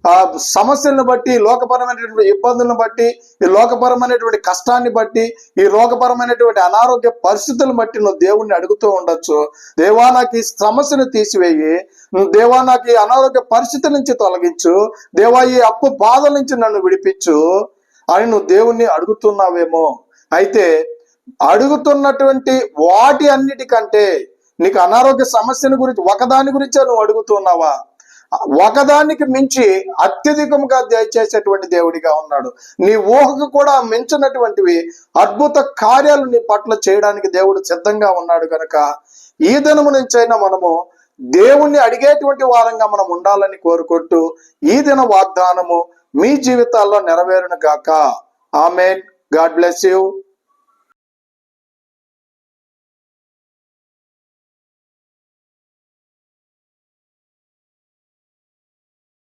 ఆ సమస్యలను బట్టి, లోకపరమైనటువంటి ఇబ్బందులను బట్టి, ఈ లోకపరమైనటువంటి కష్టాన్ని బట్టి, ఈ లోకపరమైనటువంటి అనారోగ్య పరిస్థితులను బట్టి నువ్వు దేవుణ్ణి అడుగుతూ ఉండొచ్చు. దేవా నాకు ఈ సమస్యను తీసివేయి, దేవా నాకు ఈ అనారోగ్య పరిస్థితి నుంచి తొలగించు, దేవా ఈ అప్పు బాధల నుంచి నన్ను విడిపించు అని నువ్వు దేవుణ్ణి అడుగుతున్నావేమో. అయితే అడుగుతున్నటువంటి వాటి అన్నిటికంటే నీకు అనారోగ్య సమస్యను గురించి ఒకదాని గురించే నువ్వు అడుగుతున్నావా? ఒకదానికి మించి అత్యధికంగా దయచేసేటువంటి దేవుడిగా ఉన్నాడు. నీ ఊహకు కూడా మించినటువంటివి అద్భుత కార్యాలు నీ పట్ల చేయడానికి దేవుడు సిద్ధంగా ఉన్నాడు కనుక ఈ దినము నుంచైనా మనము దేవుణ్ణి అడిగేటువంటి వారంగా మనం ఉండాలని కోరుకుంటూ ఈ దిన వాగ్దానము మీ జీవితాల్లో నెరవేరును గాక. ఆమేన్. God bless you.